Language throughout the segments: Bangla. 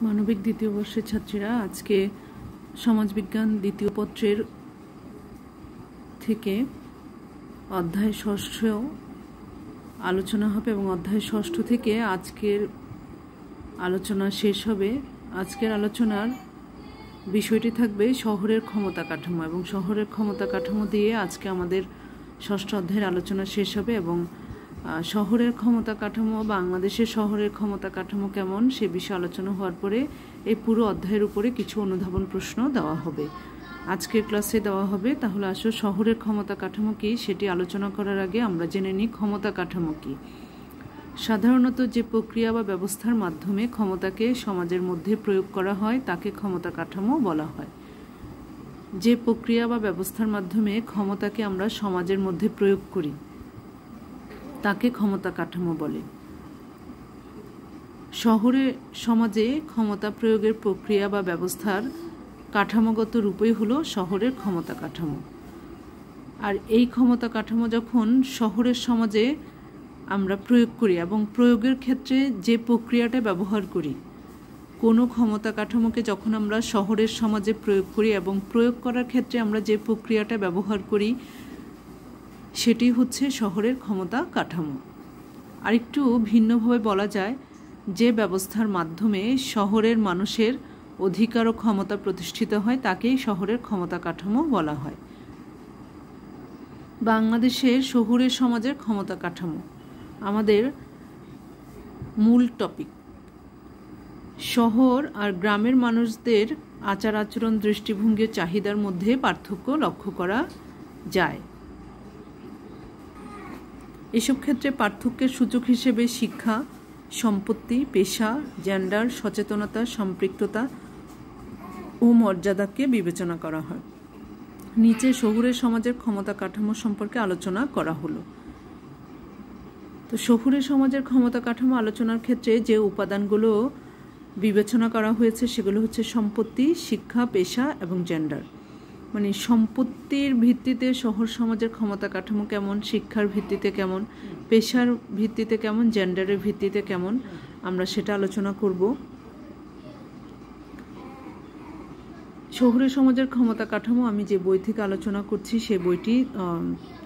মানবিক দ্বিতীয় বর্ষের ছাত্রীরা আজকে সমাজবিজ্ঞান দ্বিতীয় পত্রের থেকে অধ্যায় ষষ্ঠ আলোচনা হবে এবং অধ্যায় ষষ্ঠ থেকে আজকের আলোচনা শেষ হবে। আজকের আলোচনার বিষয়টি থাকবে শহরের ক্ষমতা কাঠামো, এবং শহরের ক্ষমতা কাঠামো দিয়ে আজকে আমাদের ষষ্ঠ অধ্যায়ের আলোচনা শেষ হবে। এবং শহরের ক্ষমতা কাঠামো, বাংলাদেশের শহরের ক্ষমতা কাঠামো কেমন সে বিষয়ে আলোচনা হওয়ার পরে এই পুরো অধ্যায়ের উপরে কিছু অনুধাবন প্রশ্ন দেওয়া হবে, আজকের ক্লাসে দেওয়া হবে। তাহলে আসো শহরের ক্ষমতা কাঠামো কী সেটি আলোচনা করার আগে আমরা জেনে নিই ক্ষমতা কাঠামো কী। সাধারণত যে প্রক্রিয়া বা ব্যবস্থার মাধ্যমে ক্ষমতাকে সমাজের মধ্যে প্রয়োগ করা হয় তাকে ক্ষমতা কাঠামো বলা হয়। যে প্রক্রিয়া বা ব্যবস্থার মাধ্যমে ক্ষমতাকে আমরা সমাজের মধ্যে প্রয়োগ করি তাকে ক্ষমতা কাঠামো বলে। শহরে সমাজে ক্ষমতা প্রয়োগের প্রক্রিয়া বা ব্যবস্থার কাঠামোগত রূপই হলো শহরের ক্ষমতা কাঠামো। আর এই ক্ষমতা কাঠামো যখন শহরের সমাজে আমরা প্রয়োগ করি এবং প্রয়োগের ক্ষেত্রে যে প্রক্রিয়াটা ব্যবহার করি, কোনো ক্ষমতা কাঠামোকে যখন আমরা শহরের সমাজে প্রয়োগ করি এবং প্রয়োগ করার ক্ষেত্রে আমরা যে প্রক্রিয়াটা ব্যবহার করি সেটি হচ্ছে শহরের ক্ষমতা কাঠামো। আরেকটু ভিন্নভাবে বলা যায়, যে ব্যবস্থার মাধ্যমে শহরের মানুষের অধিকার ও ক্ষমতা প্রতিষ্ঠিত হয় তাকেই শহরের ক্ষমতা কাঠামো বলা হয়। বাংলাদেশের শহুরে সমাজের ক্ষমতা কাঠামো আমাদের মূল টপিক। শহর আর গ্রামের মানুষদের আচার আচরণ, দৃষ্টিভঙ্গি, চাহিদার মধ্যে পার্থক্য লক্ষ্য করা যায়। এসব ক্ষেত্রে পার্থক্যের সূচক হিসেবে শিক্ষা, সম্পত্তি, পেশা, জেন্ডার, সচেতনতা, সম্পৃক্ততা ও মর্যাদাকে বিবেচনা করা হয়। নিচে শহুরে সমাজের ক্ষমতা কাঠামো সম্পর্কে আলোচনা করা হলো। তো শহুরে সমাজের ক্ষমতা কাঠামো আলোচনার ক্ষেত্রে যে উপাদানগুলো বিবেচনা করা হয়েছে সেগুলো হচ্ছে সম্পত্তি, শিক্ষা, পেশা এবং জেন্ডার। মানে সম্পত্তির ভিত্তিতে শহর সমাজের ক্ষমতা কাঠামো কেমন, শিক্ষার ভিত্তিতে কেমন, পেশার ভিত্তিতে কেমন, জেন্ডারের ভিত্তিতে কেমন, আমরা সেটা আলোচনা করব। শহুরে সমাজের ক্ষমতা কাঠামো আমি যে বই থেকে আলোচনা করছি সে বইটি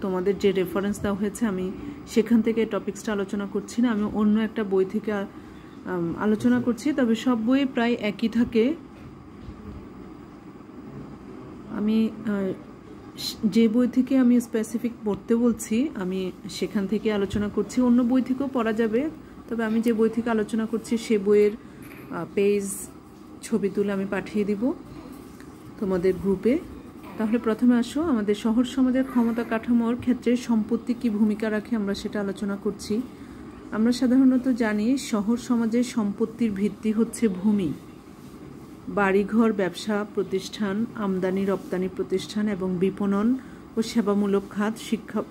তোমাদের যে রেফারেন্স দেওয়া হয়েছে আমি সেখান থেকে টপিক্সটা আলোচনা করছি না, আমি অন্য একটা বই থেকে আলোচনা করছি। তবে সব বই প্রায় একই থাকে। আমি যে বই থেকে আমি স্পেসিফিক পড়তে বলছি আমি সেখান থেকে আলোচনা করছি, অন্য বই থেকেও পড়া যাবে। তবে আমি যে বই থেকে আলোচনা করছি সে বইয়ের পেজ ছবি তুলে আমি পাঠিয়ে দিব তোমাদের গ্রুপে। তাহলে প্রথমে আসো আমাদের শহর সমাজের ক্ষমতা কাঠামোর ক্ষেত্রে সম্পত্তি কী ভূমিকা রাখে আমরা সেটা আলোচনা করছি। আমরা সাধারণত জানি শহর সমাজের সম্পত্তির ভিত্তি হচ্ছে ভূমি, বাড়িঘর, ব্যবসা প্রতিষ্ঠান, আমদানি রপ্তানি প্রতিষ্ঠান এবং বিপণন ও সেবামূলক খাত,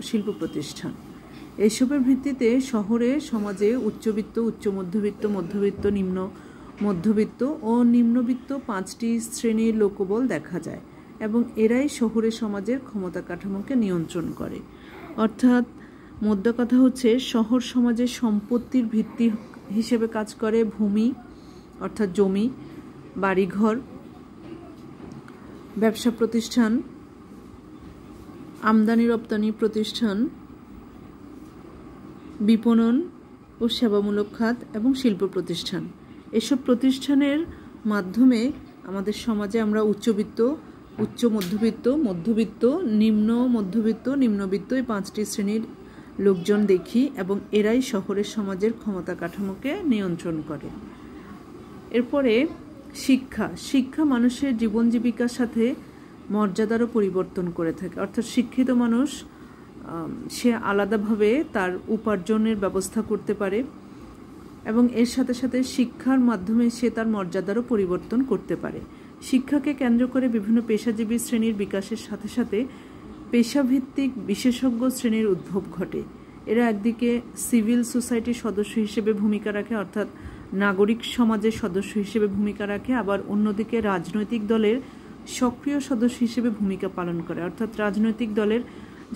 শিল্প প্রতিষ্ঠান। এসবের ভিত্তিতে শহরে সমাজে উচ্চবিত্ত, উচ্চ মধ্যবিত্ত, মধ্যবিত্ত, নিম্ন মধ্যবিত্ত ও নিম্নবিত্ত 5টি শ্রেণীর লোকবল দেখা যায় এবং এরাই শহুরে সমাজের ক্ষমতা কাঠামোকে নিয়ন্ত্রণ করে। অর্থাৎ মোদ্দা কথা হচ্ছে শহর সমাজের সম্পত্তির ভিত্তি হিসেবে কাজ করে ভূমি অর্থাৎ জমি, বাড়িঘর, ব্যবসা প্রতিষ্ঠান, আমদানি রপ্তানি প্রতিষ্ঠান, বিপণন ও সেবামূলক খাত এবং শিল্প প্রতিষ্ঠান। এসব প্রতিষ্ঠানের মাধ্যমে আমাদের সমাজে আমরা উচ্চবিত্ত, উচ্চ মধ্যবিত্ত, মধ্যবিত্ত, নিম্ন মধ্যবিত্ত, নিম্নবিত্ত এই 5টি শ্রেণীর লোকজন দেখি এবং এরাই শহরের সমাজের ক্ষমতা কাঠামোকে নিয়ন্ত্রণ করে। এরপরে শিক্ষা মানুষের জীবন জীবিকার সাথে মর্যাদারও পরিবর্তন করে থাকে। অর্থাৎ শিক্ষিত মানুষ সে আলাদাভাবে তার উপার্জনের ব্যবস্থা করতে পারে এবং এর সাথে সাথে শিক্ষার মাধ্যমে সে তার মর্যাদারও পরিবর্তন করতে পারে। শিক্ষাকে কেন্দ্র করে বিভিন্ন পেশাজীবী শ্রেণীর বিকাশের সাথে সাথে পেশাভিত্তিক বিশেষজ্ঞ শ্রেণীর উদ্ভব ঘটে। এরা একদিকে সিভিল সোসাইটির সদস্য হিসেবে ভূমিকা রাখে, অর্থাৎ নাগরিক সমাজের সদস্য হিসেবে ভূমিকা রাখে, আবার অন্যদিকে রাজনৈতিক দলের সক্রিয় সদস্য হিসেবে ভূমিকা পালন করে। অর্থাৎ রাজনৈতিক দলের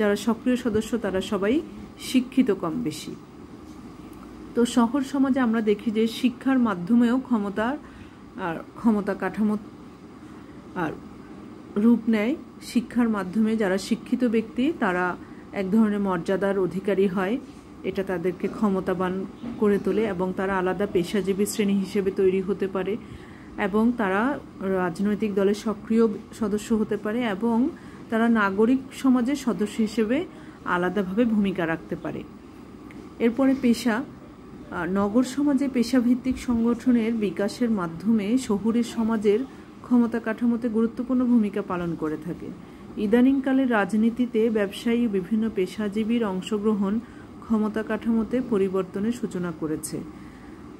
যারা সক্রিয় সদস্য তারা সবাই শিক্ষিত কম বেশি। তো শহর সমাজে আমরা দেখি যে শিক্ষার মাধ্যমেও ক্ষমতার আর ক্ষমতা কাঠামো আর রূপ নেয় শিক্ষার মাধ্যমে। যারা শিক্ষিত ব্যক্তি তারা এক ধরনের মর্যাদার অধিকারী হয়, এটা তাদেরকে ক্ষমতাবান করে তোলে এবং তারা আলাদা পেশাজীবী শ্রেণী হিসেবে তৈরি হতে পারে এবং তারা রাজনৈতিক দলের সক্রিয় সদস্য হতে পারে এবং তারা নাগরিক সমাজের সদস্য হিসেবে আলাদাভাবে ভূমিকা রাখতে পারে। এরপরে পেশা। নগর সমাজে পেশাভিত্তিক সংগঠনের বিকাশের মাধ্যমে শহুরের সমাজের ক্ষমতা কাঠামোতে গুরুত্বপূর্ণ ভূমিকা পালন করে থাকে। ইদানিংকালের রাজনীতিতে ব্যবসায়ী বিভিন্ন পেশাজীবীর অংশগ্রহণ ক্ষমতা কাঠামোতে পরিবর্তনের সূচনা করেছে।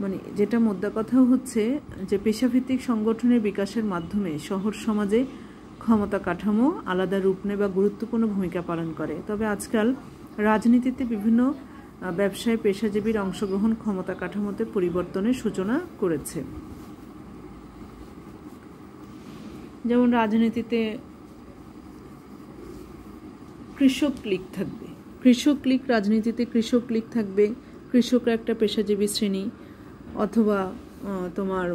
মানে যেটা মোদ্দা কথা হচ্ছে যে পেশাভিত্তিক সংগঠনের বিকাশের মাধ্যমে শহর সমাজে ক্ষমতা কাঠামো আলাদা রূপ নেয় বা গুরুত্বপূর্ণ ভূমিকা পালন করে। তবে আজকাল রাজনীতিতে বিভিন্ন ব্যবসায় পেশাজীবীর অংশগ্রহণ ক্ষমতা কাঠামোতে পরিবর্তনের সূচনা করেছে। যেমন রাজনীতিতে কৃষক লীগ থাকবে, কৃষক লীগ রাজনীতিতে কৃষক লীগ থাকবে, কৃষকরা একটা পেশাজীবী শ্রেণী। অথবা তোমার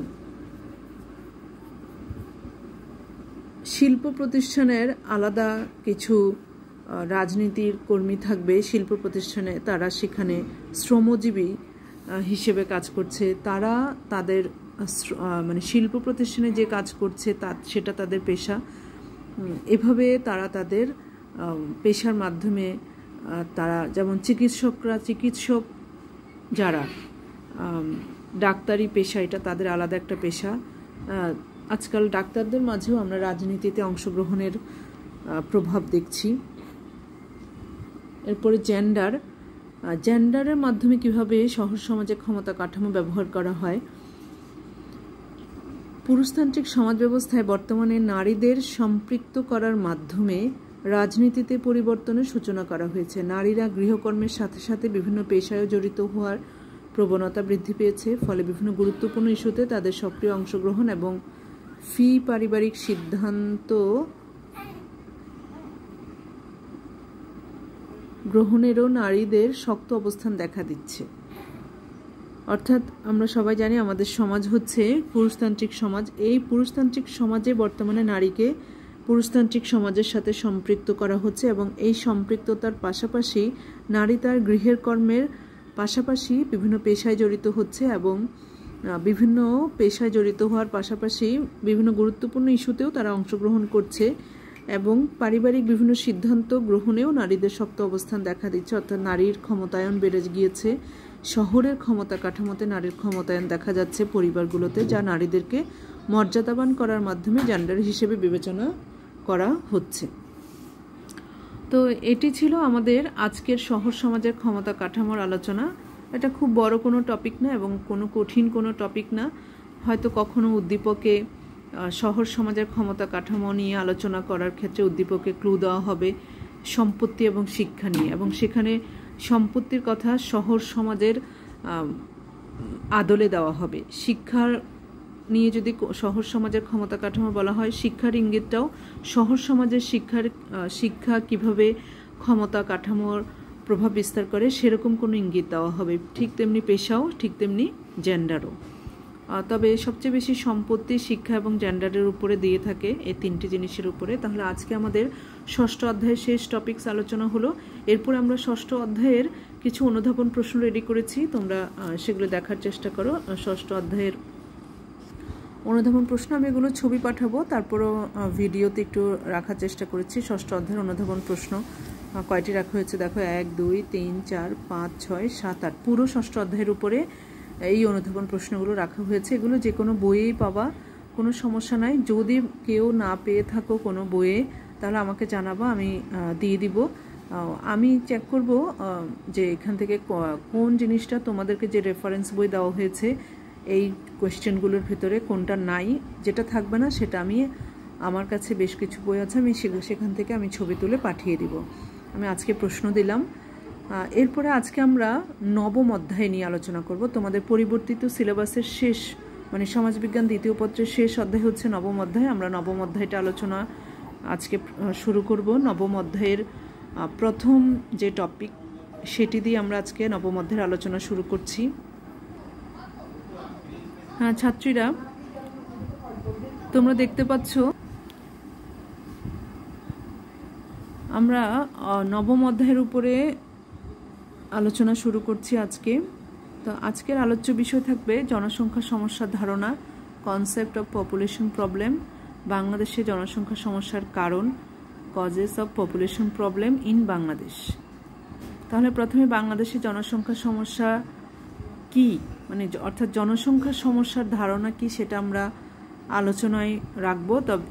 শিল্প প্রতিষ্ঠানের আলাদা কিছু রাজনীতির কর্মী থাকবে শিল্প প্রতিষ্ঠানে, তারা সেখানে শ্রমজীবী হিসেবে কাজ করছে। তারা তাদের মানে শিল্প প্রতিষ্ঠানে যে কাজ করছে সেটা তাদের পেশা। এভাবে তারা তাদের পেশার মাধ্যমে তারা, যেমন চিকিৎসক যারা ডাক্তারি পেশা, এটা তাদের আলাদা একটা পেশা। আজকাল ডাক্তারদের মাঝেও আমরা রাজনীতিতে অংশগ্রহণের প্রভাব দেখছি। এরপরে জেন্ডারের মাধ্যমে কিভাবে শহর সমাজে ক্ষমতা কাঠামো ব্যবহার করা হয়। পুরুষতান্ত্রিক সমাজ ব্যবস্থায় বর্তমানে নারীদের সম্পৃক্ত করার মাধ্যমে রাজনীতিতে পরিবর্তনের সূচনা করা হয়েছে। নারীরা গৃহকর্মের সাথে সাথে বিভিন্ন পেশায় জড়িত হওয়ার প্রবণতা বৃদ্ধি পেয়েছে। ফলে বিভিন্ন গুরুত্বপূর্ণ ইস্যুতে তাদের সক্রিয় অংশগ্রহণ এবং পারিবারিক সিদ্ধান্ত গ্রহণেরও নারীদের শক্ত অবস্থান দেখা দিচ্ছে। অর্থাৎ আমরা সবাই জানি আমাদের সমাজ হচ্ছে পুরুষতান্ত্রিক সমাজ। এই পুরুষতান্ত্রিক সমাজে বর্তমানে নারীকে পুরুষতান্ত্রিক সমাজের সাথে সম্পৃক্ত করা হচ্ছে এবং এই সম্পৃক্ততার পাশাপাশি নারী তার গৃহের কর্মের পাশাপাশি বিভিন্ন পেশায় জড়িত হচ্ছে এবং বিভিন্ন পেশায় জড়িত হওয়ার পাশাপাশি বিভিন্ন গুরুত্বপূর্ণ ইস্যুতেও তারা অংশগ্রহণ করছে এবং পারিবারিক বিভিন্ন সিদ্ধান্ত গ্রহণেও নারীদের শক্ত অবস্থান দেখা দিচ্ছে। অর্থাৎ নারীর ক্ষমতায়ন বেড়ে গিয়েছে। শহরের ক্ষমতা কাঠামোতে নারীর ক্ষমতায়ন দেখা যাচ্ছে পরিবারগুলোতে, যা নারীদেরকে মর্যাদাবান করার মাধ্যমে জেন্ডার হিসেবে বিবেচনা করা হচ্ছে। তো এটি ছিল আমাদের আজকের শহর সমাজের ক্ষমতা কাঠামোর আলোচনা। এটা খুব বড় কোনো টপিক না এবং কোনো কঠিন কোনো টপিক না। হয়তো কখনো উদ্দীপকে শহর সমাজের ক্ষমতা কাঠামো নিয়ে আলোচনা করার ক্ষেত্রে উদ্দীপকে ক্লু দেওয়া হবে সম্পত্তি এবং শিক্ষা নিয়ে, এবং সেখানে সম্পত্তির কথা শহর সমাজের আদলে দেওয়া হবে। শিক্ষার নিয়ে যদি শহর সমাজের ক্ষমতা কাঠামো বলা হয়, শিক্ষার ইঙ্গিতটাও শহর সমাজের শিক্ষা কিভাবে ক্ষমতা কাঠামোর প্রভাব বিস্তার করে সেরকম কোনো ইঙ্গিত দেওয়া হবে। ঠিক তেমনি পেশাও, ঠিক তেমনি জেন্ডারও। তবে সবচেয়ে বেশি সম্পত্তি, শিক্ষা এবং জেন্ডারের উপরে দিয়ে থাকে, এই তিনটি জিনিসের উপরে। তাহলে আজকে আমাদের ষষ্ঠ অধ্যায়ের শেষ টপিকস আলোচনা হলো। এরপর আমরা ষষ্ঠ অধ্যায়ের কিছু অনুধাবন প্রশ্ন রেডি করেছি, তোমরা সেগুলো দেখার চেষ্টা করো। ষষ্ঠ অধ্যায়ের অনুধাবন প্রশ্ন আমি এগুলো ছবি পাঠাবো, তারপরও ভিডিওতে একটু রাখার চেষ্টা করেছি। ষষ্ঠ অধ্যায়ের অনুধাবন প্রশ্ন কয়টি রাখা হয়েছে দেখো, 1, 2, 3, 4, 5, 6, 7, 8 পুরো ষষ্ঠ অধ্যায়ের উপরে এই অনুধাবন প্রশ্নগুলো রাখা হয়েছে। এগুলো যে কোনো বইয়েই পাবা, কোনো সমস্যা নাই। যদি কেউ না পেয়ে থাকো কোনো বইয়ে তাহলে আমাকে জানাবা, আমি দিয়ে দিব। আমি চেক করব যে এখান থেকে কোন জিনিসটা তোমাদেরকে যে রেফারেন্স বই দেওয়া হয়েছে এই কোয়েশ্চেনগুলোর ভিতরে কোনটা নাই, যেটা থাকবে না সেটা আমি, আমার কাছে বেশ কিছু বই আছে, আমি সেখান থেকে আমি ছবি তুলে পাঠিয়ে দিব। আমি আজকে প্রশ্ন দিলাম। এরপরে আজকে আমরা নবম অধ্যায় নিয়ে আলোচনা করব। তোমাদের পরিবর্তিত সিলেবাসের শেষ, মানে সমাজবিজ্ঞান দ্বিতীয় পত্রের শেষ অধ্যায় হচ্ছে নবম অধ্যায়। আমরা নবম অধ্যায়টা আলোচনা আজকে শুরু করব। নবম অধ্যায়ের প্রথম যে টপিক সেটি দিয়ে আমরা আজকে নবম অধ্যায়ের আলোচনা শুরু করছি। ছাত্রীরা তোমরা দেখতে পাচ্ছ আমরা নবম অধ্যায়ের উপরে আলোচনা শুরু করছি আজকে। তো আজকের আলোচ্য বিষয় থাকবে জনসংখ্যা সমস্যার ধারণা, কনসেপ্ট অফ পপুলেশন প্রবলেম, বাংলাদেশে জনসংখ্যা সমস্যার কারণ, causes of population problem in Bangladesh. তাহলে প্রথমে বাংলাদেশে জনসংখ্যা সমস্যা কি, মানে অর্থাৎ জনসংখ্যা সমস্যার ধারণা কি সেটা আমরা আলোচনায় রাখবো। তবে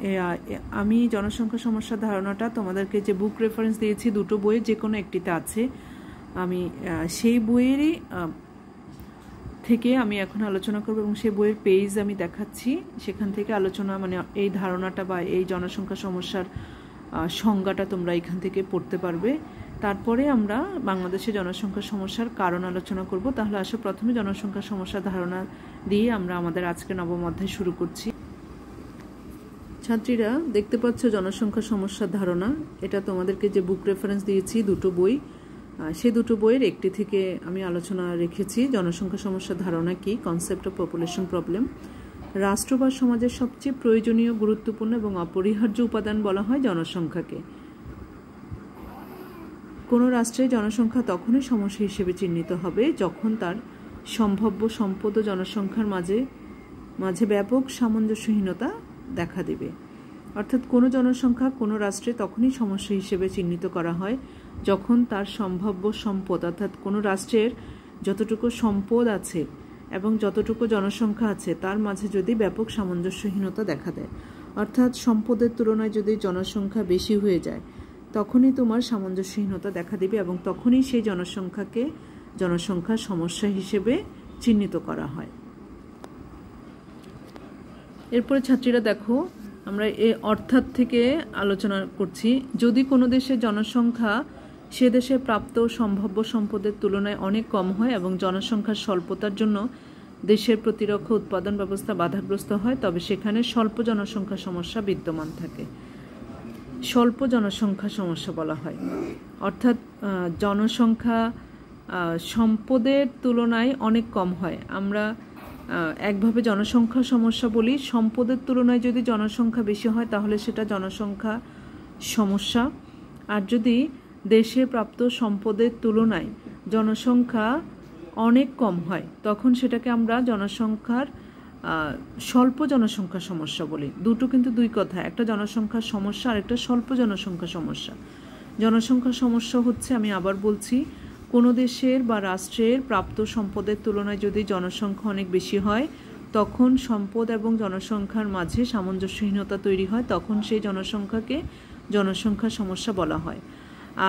আমি জনসংখ্যা সমস্যার ধারণাটা তোমাদেরকে যে বুক রেফারেন্স দিয়েছি, দুটো বইয়ের যে কোনো একটিতে আছে, আমি সেই বইয়েরই থেকে আমি এখন আলোচনা করব এবং সেই বইয়ের পেজ আমি দেখাচ্ছি। সেখান থেকে আলোচনা, মানে এই ধারণাটা বা এই জনসংখ্যা সমস্যার সংজ্ঞাটা তোমরা এখান থেকে পড়তে পারবে। তারপরে আমরা বাংলাদেশে জনসংখ্যা সমস্যার কারণ আলোচনা করব। তাহলে আসো প্রথমে জনসংখ্যা সমস্যার ধারণা দিয়ে আমরা আমাদের আজকে নবম অধ্যায় শুরু করছি। ছাত্রীরা দেখতে পাচ্ছ জনসংখ্যা সমস্যার ধারণা, এটা তোমাদেরকে যে বুক রেফারেন্স দিয়েছি দুটো বই, সেই দুটো বইয়ের একটি থেকে আমি আলোচনা রেখেছি। জনসংখ্যা সমস্যার ধারণা কি, কনসেপ্ট অফ পপুলেশন প্রবলেম। রাষ্ট্র বা সমাজের সবচেয়ে প্রয়োজনীয়, গুরুত্বপূর্ণ এবং অপরিহার্য উপাদান বলা হয় জনসংখ্যাকে। কোনো রাষ্ট্রে জনসংখ্যা তখনই সমস্যা হিসেবে চিহ্নিত হবে যখন তার সম্ভাব্য সম্পদ ও জনসংখ্যার মাঝে ব্যাপক সামঞ্জস্যহীনতা দেখা দেবে। অর্থাৎ কোনো জনসংখ্যা কোনো রাষ্ট্রে তখনই সমস্যা হিসেবে চিহ্নিত করা হয় যখন তার সম্ভাব্য সম্পদ, অর্থাৎ কোনো রাষ্ট্রের যতটুকু সম্পদ আছে এবং যতটুকু জনসংখ্যা আছে তার মাঝে যদি ব্যাপক সামঞ্জস্যহীনতা দেখা দেয়। অর্থাৎ সম্পদের তুলনায় যদি জনসংখ্যা বেশি হয়ে যায় তখনই তোমার সামঞ্জস্যহীনতা দেখা দেবে এবং তখনই সেই জনসংখ্যা সমস্যা হিসেবে চিহ্নিত করা হয়। এরপরে ছাত্রীরা দেখো, আমরা অর্থাৎ থেকে আলোচনা করছি। যদি কোনো দেশের জনসংখ্যা সে দেশে প্রাপ্ত সম্ভাব্য সম্পদের তুলনায় অনেক কম হয় এবং জনসংখ্যার স্বল্পতার জন্য দেশের প্রতিরক্ষা উৎপাদন ব্যবস্থা বাধাগ্রস্ত হয়, তবে সেখানে স্বল্প জনসংখ্যা সমস্যা বিদ্যমান থাকে। স্বল্প জনসংখ্যা সমস্যা বলা হয়, অর্থাৎ জনসংখ্যা সম্পদের তুলনায় অনেক কম হয়। আমরা একভাবে জনসংখ্যা সমস্যা বলি, সম্পদের তুলনায় যদি জনসংখ্যা বেশি হয় তাহলে সেটা জনসংখ্যা সমস্যা। আর যদি দেশে প্রাপ্ত সম্পদের তুলনায় জনসংখ্যা অনেক কম হয় তখন সেটাকে আমরা জনসংখ্যার স্বল্প জনসংখ্যা সমস্যা বলি। দুটো কিন্তু দুই কথা, একটা জনসংখ্যার সমস্যা আর একটা স্বল্প জনসংখ্যা সমস্যা। জনসংখ্যা সমস্যা হচ্ছে, আমি আবার বলছি, কোনো দেশের বা রাষ্ট্রের প্রাপ্ত সম্পদের তুলনায় যদি জনসংখ্যা অনেক বেশি হয় তখন সম্পদ এবং জনসংখ্যার মাঝে সামঞ্জস্যহীনতা তৈরি হয়, তখন সেই জনসংখ্যাকে জনসংখ্যা সমস্যা বলা হয়।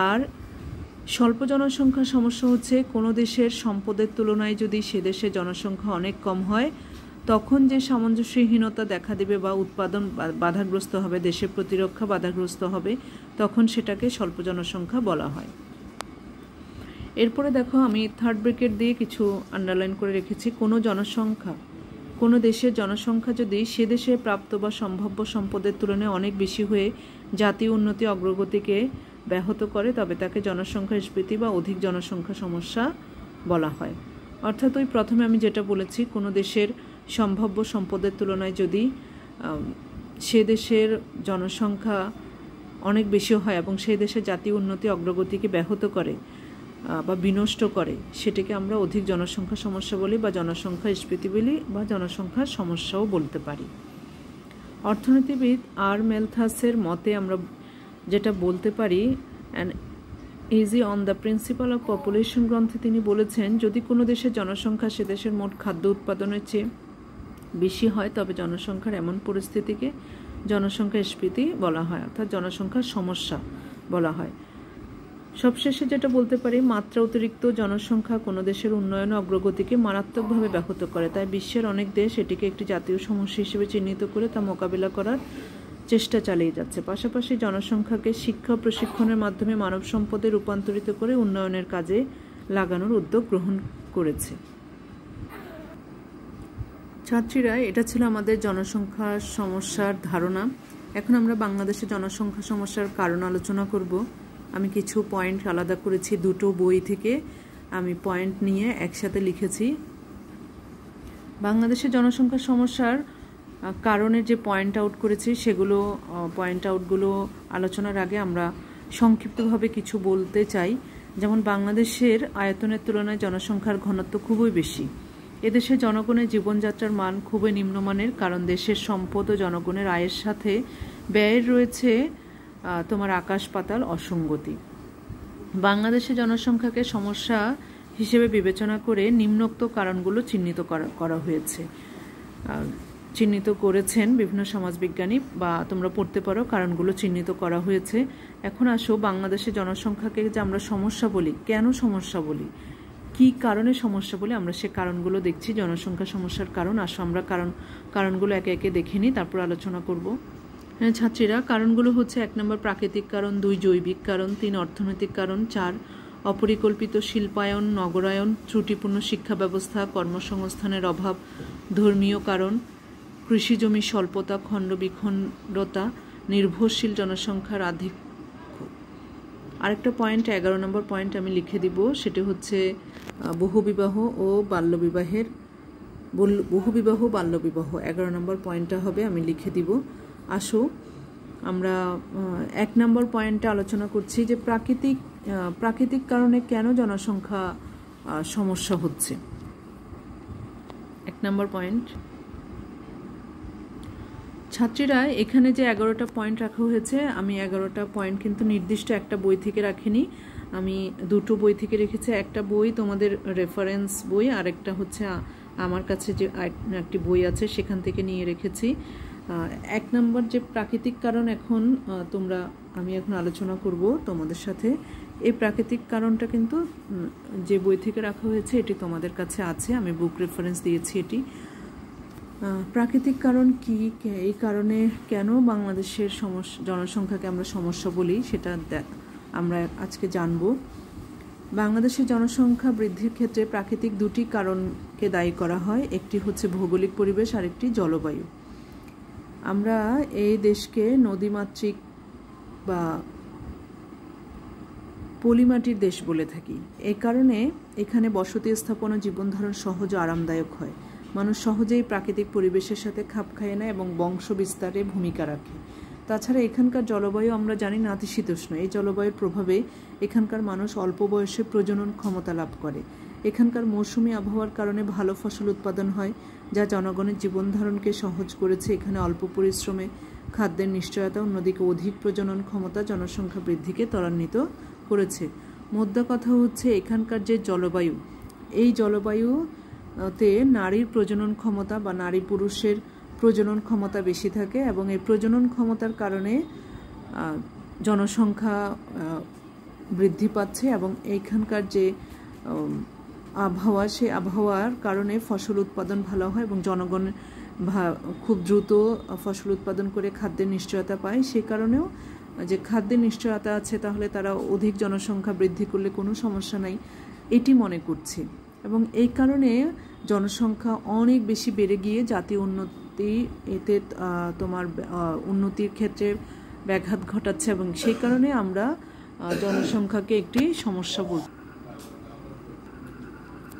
আর স্বল্প জনসংখ্যা সমস্যা হচ্ছে কোনো দেশের সম্পদের তুলনায় যদি সে দেশের জনসংখ্যা অনেক কম হয় তখন যে সামঞ্জস্যহীনতা দেখা দেবে বা উৎপাদন বাধাগ্রস্ত হবে, দেশের প্রতিরক্ষা বাধাগ্রস্ত হবে, তখন সেটাকে স্বল্প জনসংখ্যা বলা হয়। এরপরে দেখো, আমি থার্ড ব্র্যাকেট দিয়ে কিছু আন্ডারলাইন করে রেখেছি। কোনো দেশের জনসংখ্যা যদি সে দেশে প্রাপ্ত বা সম্ভাব্য সম্পদের তুলনায় অনেক বেশি হয়ে জাতীয় উন্নতি অগ্রগতিকে ব্যাহত করে তবে তাকে জনসংখ্যা স্ফীতি বা অধিক জনসংখ্যা সমস্যা বলা হয়। অর্থাৎ ওই প্রথমে আমি যেটা বলেছি, কোনো দেশের সম্ভাব্য সম্পদের তুলনায় যদি সে দেশের জনসংখ্যা অনেক বেশি হয় এবং সেই দেশের জাতীয় উন্নতি অগ্রগতিকে ব্যাহত করে বা বিনষ্ট করে, সেটাকে আমরা অধিক জনসংখ্যা সমস্যা বলি বা জনসংখ্যা স্ফীতি বলি বা জনসংখ্যার সমস্যাও বলতে পারি। অর্থনীতিবিদ আর ম্যালথাসের মতে আমরা যেটা বলতে পারি, and easy on the principal of population গ্রন্থে তিনি বলেছেন, যদি কোনো দেশের জনসংখ্যা সে দেশের মোট খাদ্য উৎপাদনের চেয়ে বেশি হয় তবে জনসংখ্যার এমন পরিস্থিতিকে জনসংখ্যা স্ফীতি বলা হয়, অর্থাৎ জনসংখ্যার সমস্যা বলা হয়। সবশেষে যেটা বলতে পারি, মাত্রা অতিরিক্ত জনসংখ্যা কোনো দেশের উন্নয়ন অগ্রগতিকে মারাত্মকভাবে ব্যাহত করে, তাই বিশ্বের অনেক দেশ এটিকে একটি জাতীয় সমস্যা হিসেবে চিহ্নিত করে তা মোকাবিলা করার চেষ্টা চালিয়ে যাচ্ছে। পাশাপাশি জনসংখ্যাকে শিক্ষা প্রশিক্ষণের মাধ্যমে মানব সম্পদে রূপান্তরিত করে উন্নয়নের কাজে লাগানোর উদ্যোগ গ্রহণ করেছে। ছাত্রীরা, এটা ছিল আমাদের জনসংখ্যা সমস্যার ধারণা। এখন আমরা বাংলাদেশের জনসংখ্যা সমস্যার কারণ আলোচনা করব। আমি কিছু পয়েন্ট আলাদা করেছি, দুটো বই থেকে আমি পয়েন্ট নিয়ে একসাথে লিখেছি। বাংলাদেশের জনসংখ্যা সমস্যার কারণের যে পয়েন্ট আউট করেছি সেগুলো পয়েন্ট আউটগুলো আলোচনার আগে আমরা সংক্ষিপ্তভাবে কিছু বলতে চাই। যেমন বাংলাদেশের আয়তনের তুলনায় জনসংখ্যার ঘনত্ব খুবই বেশি। এদেশে জনগণের জীবনযাত্রার মান খুবই নিম্নমানের, কারণ দেশের সম্পদ ও জনগণের আয়ের সাথে ব্যয়ের রয়েছে তোমার আকাশ পাতাল অসঙ্গতি। বাংলাদেশের জনসংখ্যাকে সমস্যা হিসেবে বিবেচনা করে নিম্নোক্ত কারণগুলো চিহ্নিত করেছেন বিভিন্ন সমাজবিজ্ঞানী, বা তোমরা পড়তে পারো, কারণগুলো চিহ্নিত করা হয়েছে। এখন আসো বাংলাদেশের জনসংখ্যাকে যে আমরা সমস্যা বলি, কেন সমস্যা বলি, কি কারণে সমস্যা বলি, আমরা সে কারণগুলো দেখছি। জনসংখ্যা সমস্যার কারণ, আসো আমরা কারণগুলো একে একে দেখে নিই, তারপর আলোচনা করব। ছাত্রীরা, কারণগুলো হচ্ছে: 1 নম্বর প্রাকৃতিক কারণ, 2 জৈবিক কারণ, 3 অর্থনৈতিক কারণ, 4 অপরিকল্পিত শিল্পায়ন, নগরায়ন, ত্রুটিপূর্ণ শিক্ষা ব্যবস্থা, কর্মসংস্থানের অভাব, ধর্মীয় কারণ, কৃষি জমির স্বল্পতা, খণ্ডবিখণ্ডতা, নির্ভরশীল জনসংখ্যার আধিক্য। আরেকটা পয়েন্ট, 11 নম্বর পয়েন্ট আমি লিখে দিব, সেটি হচ্ছে বহুবিবাহ বাল্যবিবাহ। 11 নম্বর পয়েন্টটা হবে, আমি লিখে দিব। আসো আমরা 1 নম্বর পয়েন্টটা আলোচনা করছি যে প্রাকৃতিক কারণে কেন জনসংখ্যা সমস্যা হচ্ছে। 1 নম্বর পয়েন্ট, ছাত্রীরা, এখানে যে 11টা পয়েন্ট রাখা হয়েছে, আমি 11টা পয়েন্ট কিন্তু নির্দিষ্ট একটা বই থেকে রাখিনি, আমি 2টো বই থেকে রেখেছি। একটা বই তোমাদের রেফারেন্স বই, আর একটা হচ্ছে আমার কাছে যে একটি বই আছে সেখান থেকে নিয়ে রেখেছি। 1 নম্বর যে প্রাকৃতিক কারণ আমি এখন আলোচনা করব তোমাদের সাথে। এই প্রাকৃতিক কারণটা কিন্তু যে বই থেকে রাখা হয়েছে এটি তোমাদের কাছে আছে, আমি বুক রেফারেন্স দিয়েছি এটি। প্রাকৃতিক কারণ কি, এই কারণে কেন বাংলাদেশের জনসংখ্যাকে আমরা সমস্যা বলি, সেটা আমরা আজকে জানব। বাংলাদেশের জনসংখ্যা বৃদ্ধির ক্ষেত্রে প্রাকৃতিক 2টি কারণকে দায়ী করা হয়, একটি হচ্ছে ভৌগোলিক পরিবেশ, আরেকটি জলবায়ু। আমরা এই দেশকে নদীমাতৃক বা পলিমাটির দেশ বলে থাকি। এই কারণে এখানে বসতি স্থাপন ও জীবনধারণ সহজ ও আরামদায়ক হয়। মানুষ সহজেই প্রাকৃতিক পরিবেশের সাথে খাপ খায় না এবং বংশ বিস্তারে ভূমিকা রাখে। তাছাড়া এখানকার জলবায়ু আমরা জানি নাতিশীতোষ্ণ। এই জলবায়ুর প্রভাবে এখানকার মানুষ অল্প বয়সে প্রজনন ক্ষমতা লাভ করে। এখানকার মৌসুমী আবহাওয়ার কারণে ভালো ফসল উৎপাদন হয়, যা জনগণের জীবনধারণকে সহজ করেছে। এখানে অল্প পরিশ্রমে খাদ্যের নিশ্চয়তা, অন্যদিকে অধিক প্রজনন ক্ষমতা জনসংখ্যা বৃদ্ধিকে ত্বরান্বিত করেছে। মোদ্দা কথা হচ্ছে, এখানকার যে জলবায়ু, এই জলবায়ুতে নারীর প্রজনন ক্ষমতা বা নারী পুরুষের প্রজনন ক্ষমতা বেশি থাকে, এবং এই প্রজনন ক্ষমতার কারণে জনসংখ্যা বৃদ্ধি পাচ্ছে। এবং এইখানকার যে আবহাওয়া, সেই আবহাওয়ার কারণে ফসল উৎপাদন ভালো হয় এবং জনগণ খুব দ্রুত ফসল উৎপাদন করে খাদ্যের নিশ্চয়তা পায়। সে কারণেও যে খাদ্যের নিশ্চয়তা আছে, তাহলে তারা অধিক জনসংখ্যা বৃদ্ধি করলে কোনো সমস্যা নাই, এটি মনে করছে। এবং এই কারণে জনসংখ্যা অনেক বেশি বেড়ে গিয়ে জাতীয় এতে তোমার উন্নতির ক্ষেত্রে ব্যাঘাত ঘটাচ্ছে, এবং সেই কারণে আমরা জনসংখ্যাকে একটি সমস্যা বলছি।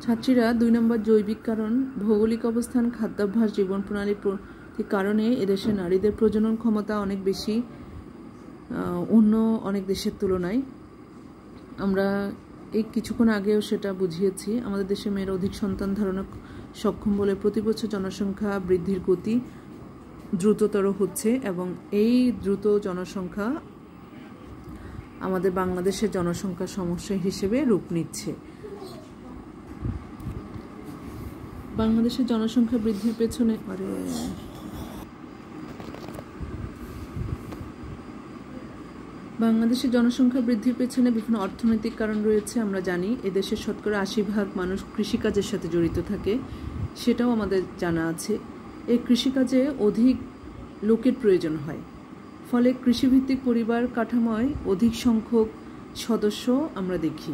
ছাত্রীরা, 2 নম্বর জৈবিক কারণ, ভৌগোলিক অবস্থান, খাদ্যাভ্যাস, জীবন প্রণালীর কারণে এদেশে নারীদের প্রজনন ক্ষমতা অনেক বেশি অন্য অনেক দেশের তুলনায়। আমরা এই কিছুক্ষণ আগেও সেটা বুঝিয়েছি। আমাদের দেশে মেয়েরা অধিক সন্তান ধারণে সক্ষম বলে প্রতি বছর জনসংখ্যা বৃদ্ধির গতি দ্রুততর হচ্ছে, এবং এই দ্রুত জনসংখ্যা আমাদের বাংলাদেশের জনসংখ্যা সমস্যা হিসেবে রূপ নিচ্ছে। বাংলাদেশের জনসংখ্যা বৃদ্ধির পেছনে বিভিন্ন অর্থনৈতিক কারণ রয়েছে। আমরা জানি এদেশের শতকরা 80% মানুষ কৃষিকাজের সাথে জড়িত থাকে, সেটাও আমাদের জানা আছে। এই কৃষিকাজে অধিক লোকের প্রয়োজন হয়, ফলে কৃষিভিত্তিক পরিবার কাঠামোয় অধিক সংখ্যক সদস্য আমরা দেখি।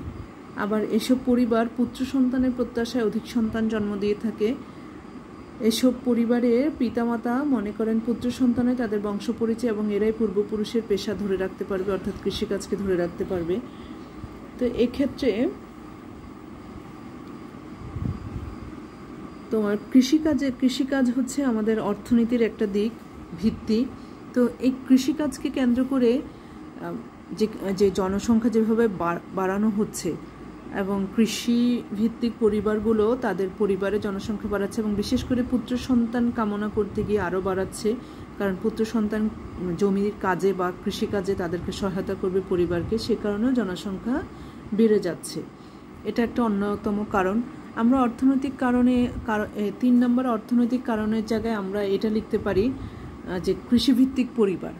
আবার এসব পরিবার পুত্র সন্তানের প্রত্যাশায় অধিক সন্তান জন্ম দিয়ে থাকে। এসব পরিবারের পিতামাতা মনে করেন পুত্র সন্তানে তাদের বংশ পরিচয় এবং এরাই পূর্বপুরুষের পেশা ধরে রাখতে পারবে, অর্থাৎ কৃষিকাজকে ধরে রাখতে পারবে। তো তোমার কৃষিকাজ হচ্ছে আমাদের অর্থনীতির একটা দিক, ভিত্তি। তো এই কৃষিকাজকে কেন্দ্র করে যে জনসংখ্যা যেভাবে বাড়ানো হচ্ছে এবং কৃষি ভিত্তিক পরিবারগুলো তাদের পরিবারে জনসংখ্যা বাড়াচ্ছে এবং বিশেষ করে পুত্র সন্তান কামনা করতে গিয়ে আরও বাড়াচ্ছে, কারণ পুত্র সন্তান জমির কাজে বা কৃষিকাজে তাদেরকে সহায়তা করবে পরিবারকে, সে কারণেও জনসংখ্যা বেড়ে যাচ্ছে। এটা একটা অন্যতম কারণ। আমরা অর্থনৈতিক কারণে 3 নম্বর অর্থনৈতিক কারণের জায়গায় আমরা এটা লিখতে পারি যে কৃষিভিত্তিক পরিবার।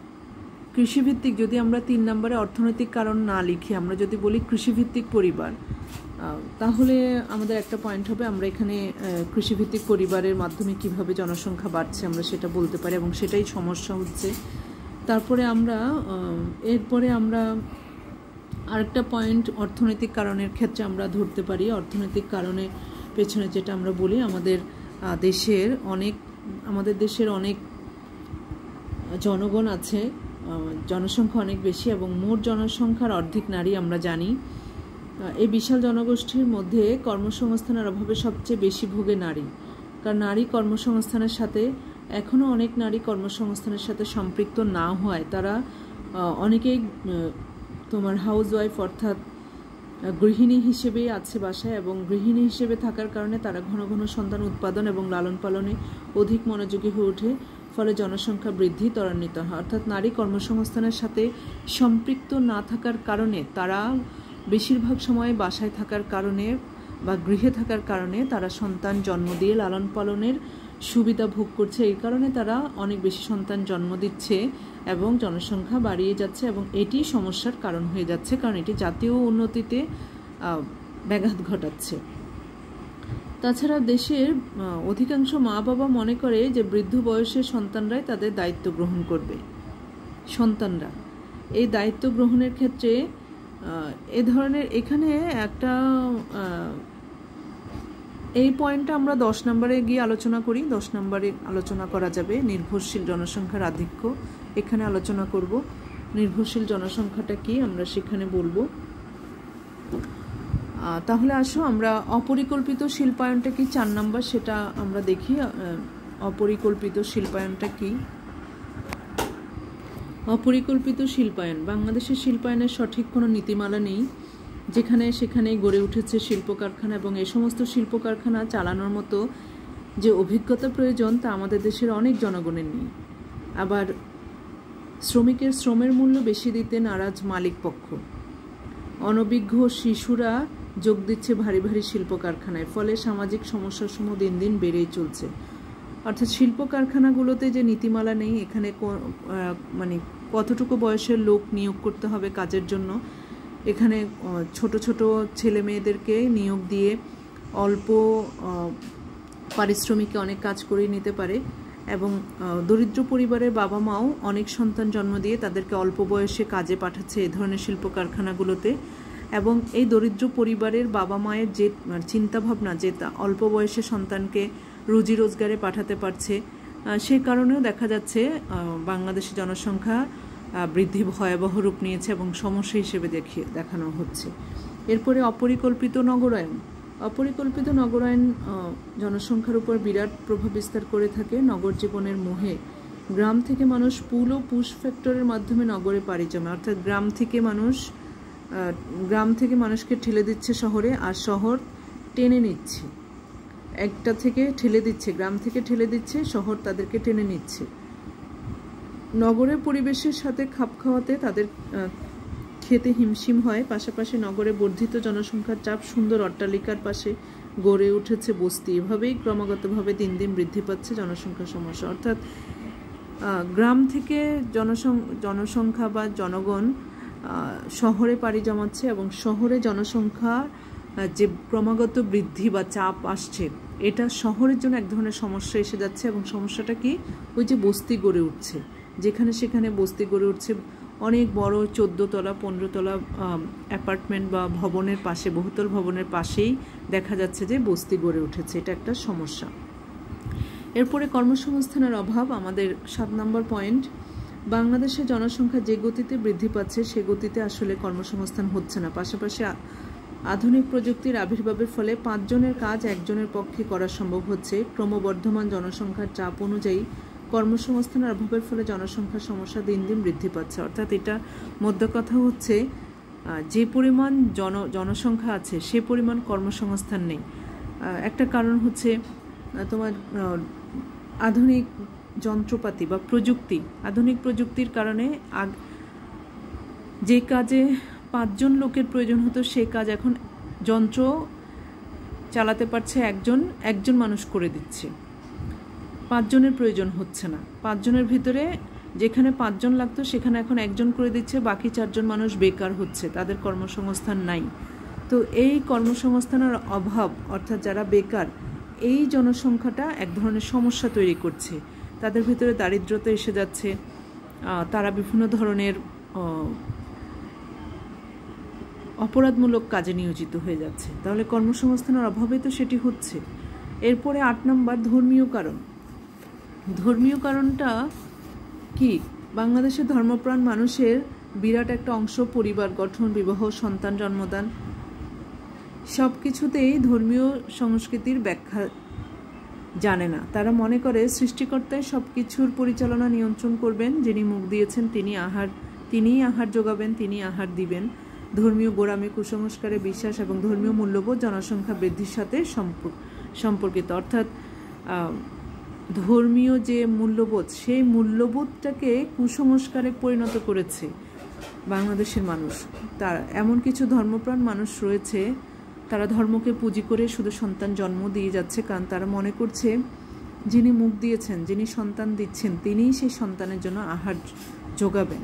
কৃষিভিত্তিক, যদি আমরা 3 নম্বরে অর্থনৈতিক কারণ না লিখি, আমরা যদি বলি কৃষিভিত্তিক পরিবার, তাহলে আমাদের একটা পয়েন্ট হবে। আমরা এখানে কৃষিভিত্তিক পরিবারের মাধ্যমে কিভাবে জনসংখ্যা বাড়ছে আমরা সেটা বলতে পারি, এবং সেটাই সমস্যা হচ্ছে। তারপরে এরপরে আমরা আরেকটা পয়েন্ট অর্থনৈতিক কারণের ক্ষেত্রে আমরা ধরতে পারি। অর্থনৈতিক কারণের পেছনে যেটা আমরা বলি, আমাদের দেশের অনেক জনগণ আছে, জনসংখ্যা অনেক বেশি এবং মোট জনসংখ্যার অর্ধেক নারী আমরা জানি। এই বিশাল জনগোষ্ঠীর মধ্যে কর্মসংস্থানের অভাবে সবচেয়ে বেশি ভোগে নারী, কারণ নারী কর্মসংস্থানের সাথে এখনও অনেক নারী কর্মসংস্থানের সাথে সম্পৃক্ত না হওয়ায় তারা অনেকেই তোমার হাউসওয়াইফ অর্থাৎ গৃহিণী হিসেবেই আছে বাসায়, এবং গৃহিণী হিসেবে থাকার কারণে তারা ঘন ঘন সন্তান উৎপাদন এবং লালন পালনে অধিক মনোযোগী হয়ে ওঠে, ফলে জনসংখ্যা বৃদ্ধি ত্বরান্বিত হয়। অর্থাৎ নারী কর্মসংস্থানের সাথে সম্পৃক্ত না থাকার কারণে, তারা বেশিরভাগ সময় বাসায় থাকার কারণে বা গৃহে থাকার কারণে তারা সন্তান জন্ম দিয়ে লালন পালনের সুবিধা ভোগ করছে। এই কারণে তারা অনেক বেশি সন্তান জন্ম দিচ্ছে এবং জনসংখ্যা বাড়িয়ে যাচ্ছে, এবং এটি সমস্যার কারণ হয়ে যাচ্ছে, কারণ এটি জাতীয় উন্নতিতে ব্যাঘাত ঘটাচ্ছে। তাছাড়া দেশের অধিকাংশ মা বাবা মনে করে যে বৃদ্ধ বয়সের সন্তানরাই তাদের দায়িত্ব গ্রহণ করবে। সন্তানরা এই দায়িত্ব গ্রহণের ক্ষেত্রে এ ধরনের এখানে একটা এই পয়েন্টটা আমরা 10 নম্বরে গিয়ে আলোচনা করি। 10 নম্বরে আলোচনা করা যাবে নির্ভরশীল জনসংখ্যার আধিক্য। এখানে আলোচনা করব নির্ভরশীল জনসংখ্যাটা কি, আমরা সেখানে বলবো। তাহলে আসো আমরা অপরিকল্পিত শিল্পায়নটা কি 4 নম্বর, সেটা আমরা দেখি। অপরিকল্পিত শিল্পায়নটা কি? অপরিকল্পিত শিল্পায়ন। বাংলাদেশের শিল্পায়নের সঠিক কোনো নীতিমালা নেই, যেখানে সেখানে গড়ে উঠেছে শিল্প কারখানা, এবং এই সমস্ত শিল্প কারখানা চালানোর মতো যে অভিজ্ঞতা প্রয়োজন তা আমাদের দেশের অনেক জনগণের নেই। আবার শ্রমিকের শ্রমের মূল্য বেশি দিতে নারাজ মালিক পক্ষ। অনভিজ্ঞ শিশুরা যোগ দিচ্ছে ভারী ভারী শিল্প কারখানায়, ফলে সামাজিক সমস্যাসমূহ দিন দিন বেড়েই চলছে। অর্থাৎ শিল্প কারখানাগুলোতে যে নীতিমালা নেই, এখানে মানে কতটুকু বয়সের লোক নিয়োগ করতে হবে কাজের জন্য, এখানে ছোট ছোট ছেলে মেয়েদেরকে নিয়োগ দিয়ে অল্প পারিশ্রমিকে অনেক কাজ করে নিতে পারে, এবং দরিদ্র পরিবারের বাবা মাও অনেক সন্তান জন্ম দিয়ে তাদেরকে অল্প বয়সে কাজে পাঠাচ্ছে এই ধরনের শিল্প কারখানাগুলোতে। এবং এই দরিদ্র পরিবারের বাবা মায়ের যে চিন্তাভাবনা যে অল্প বয়সে সন্তানকে রুজি রোজগারে পাঠাতে পারছে, সে কারণেও দেখা যাচ্ছে বাংলাদেশের জনসংখ্যা বৃদ্ধি ভয়াবহ রূপ নিয়েছে এবং সমস্যা হিসেবে দেখানো হচ্ছে। এরপরে অপরিকল্পিত নগরায়ন। অপরিকল্পিত নগরায়ন জনসংখ্যার উপর বিরাট প্রভাব বিস্তার করে থাকে। নগর জীবনের মোহে গ্রাম থেকে মানুষ পুল ও পুশ ফ্যাক্টরের মাধ্যমে নগরে পাড়ি জমে, অর্থাৎ গ্রাম থেকে মানুষকে ঠেলে দিচ্ছে শহরে, আর শহর টেনে নিচ্ছে, একটা থেকে ঠেলে দিচ্ছে, গ্রাম থেকে ঠেলে দিচ্ছে, শহর তাদেরকে টেনে নিচ্ছে। নগরের পরিবেশের সাথে খাপ খাওয়াতে তাদের খেতে হিমশিম হয়। পাশাপাশি নগরে বর্ধিত জনসংখ্যার চাপ, সুন্দর অট্টালিকার পাশে গড়ে উঠেছে বস্তি, এভাবেই ক্রমাগতভাবে দিন দিন বৃদ্ধি পাচ্ছে জনসংখ্যার সমস্যা। অর্থাৎ গ্রাম থেকে জনসংখ্যা বা জনগণ শহরে পাড়ি জমাচ্ছে, এবং শহরে জনসংখ্যা যে ক্রমাগত বৃদ্ধি বা চাপ আসছে, এটা শহরের জন্য এক ধরনের সমস্যা এসে যাচ্ছে। এবং সমস্যাটা কি? ওই যে বস্তি গড়ে উঠছে, যেখানে সেখানে বস্তি গড়ে উঠছে, অনেক বড় 14 তলা 15 তলা অ্যাপার্টমেন্ট বা ভবনের পাশে, বহুতল ভবনের পাশেই দেখা যাচ্ছে যে বস্তি গড়ে উঠেছে। এটা একটা সমস্যা। এরপরে কর্মসংস্থানের অভাব আমাদের 7 নম্বর পয়েন্ট। বাংলাদেশের জনসংখ্যা যে গতিতে বৃদ্ধি পাচ্ছে সে গতিতে আসলে কর্মসংস্থান হচ্ছে না। পাশাপাশি আধুনিক প্রযুক্তির আবির্ভাবের ফলে 5 জনের কাজ একজনের পক্ষে করা সম্ভব হচ্ছে। ক্রমবর্ধমান জনসংখ্যার চাপ অনুযায়ী কর্মসংস্থানের অভাবের ফলে জনসংখ্যার সমস্যা দিন দিন বৃদ্ধি পাচ্ছে। অর্থাৎ এটা মধ্য কথা হচ্ছে যে পরিমাণ জনসংখ্যা আছে সে পরিমাণ কর্মসংস্থান নেই। একটা কারণ হচ্ছে তোমার আধুনিক যন্ত্রপাতি বা প্রযুক্তি, আধুনিক প্রযুক্তির কারণে যে কাজে 5 জন লোকের প্রয়োজন হতো সেই কাজ এখন যন্ত্র চালাতে পারছে একজন মানুষ করে দিচ্ছে। 5 জনের প্রয়োজন হচ্ছে না। 5 জনের ভিতরে যেখানে 5 জন লাগতো সেখানে এখন একজন করে দিচ্ছে, বাকি 4 জন মানুষ বেকার হচ্ছে, তাদের কর্মসংস্থান নাই। তো এই কর্মসংস্থানের অভাব অর্থাৎ যারা বেকার, এই জনসংখ্যাটা এক ধরনের সমস্যা তৈরি করছে। তাদের ভিতরে দারিদ্রতা এসে যাচ্ছে, তারা বিভিন্ন ধরনের অপরাধমূলক কাজে নিয়োজিত হয়ে যাচ্ছে। তাহলে কর্মসংস্থানের অভাবে তো সেটি হচ্ছে। এরপরে 8 নম্বর ধর্মীয় কারণ। ধর্মীয় কারণটা কি? বাংলাদেশের ধর্মপ্রাণ মানুষের বিরাট একটা অংশ পরিবার গঠন, বিবাহ, সন্তান জন্মদান সব কিছুতেই ধর্মীয় সংস্কৃতির ব্যাখ্যা জানে না। তারা মনে করে সৃষ্টিকর্তাই সব কিছুর পরিচালনা নিয়ন্ত্রণ করবেন, যিনি মুখ দিয়েছেন তিনিই আহার যোগাবেন, তিনি আহার দিবেন। ধর্মীয় গোঁড়ামি, কুসংস্কারে বিশ্বাস এবং ধর্মীয় মূল্যবোধ জনসংখ্যা বৃদ্ধির সাথে সম্পর্কিত। অর্থাৎ ধর্মীয় যে মূল্যবোধ, সেই মূল্যবোধটাকে কুসংস্কারে পরিণত করেছে বাংলাদেশের মানুষ। তার এমন কিছু ধর্মপ্রাণ মানুষ রয়েছে, তারা ধর্মকে পুঁজি করে শুধু সন্তান জন্ম দিয়ে যাচ্ছে, কারণ তারা মনে করছে যিনি মুখ দিয়েছেন, যিনি সন্তান দিচ্ছেন, তিনিই সেই সন্তানের জন্য আহার যোগাবেন।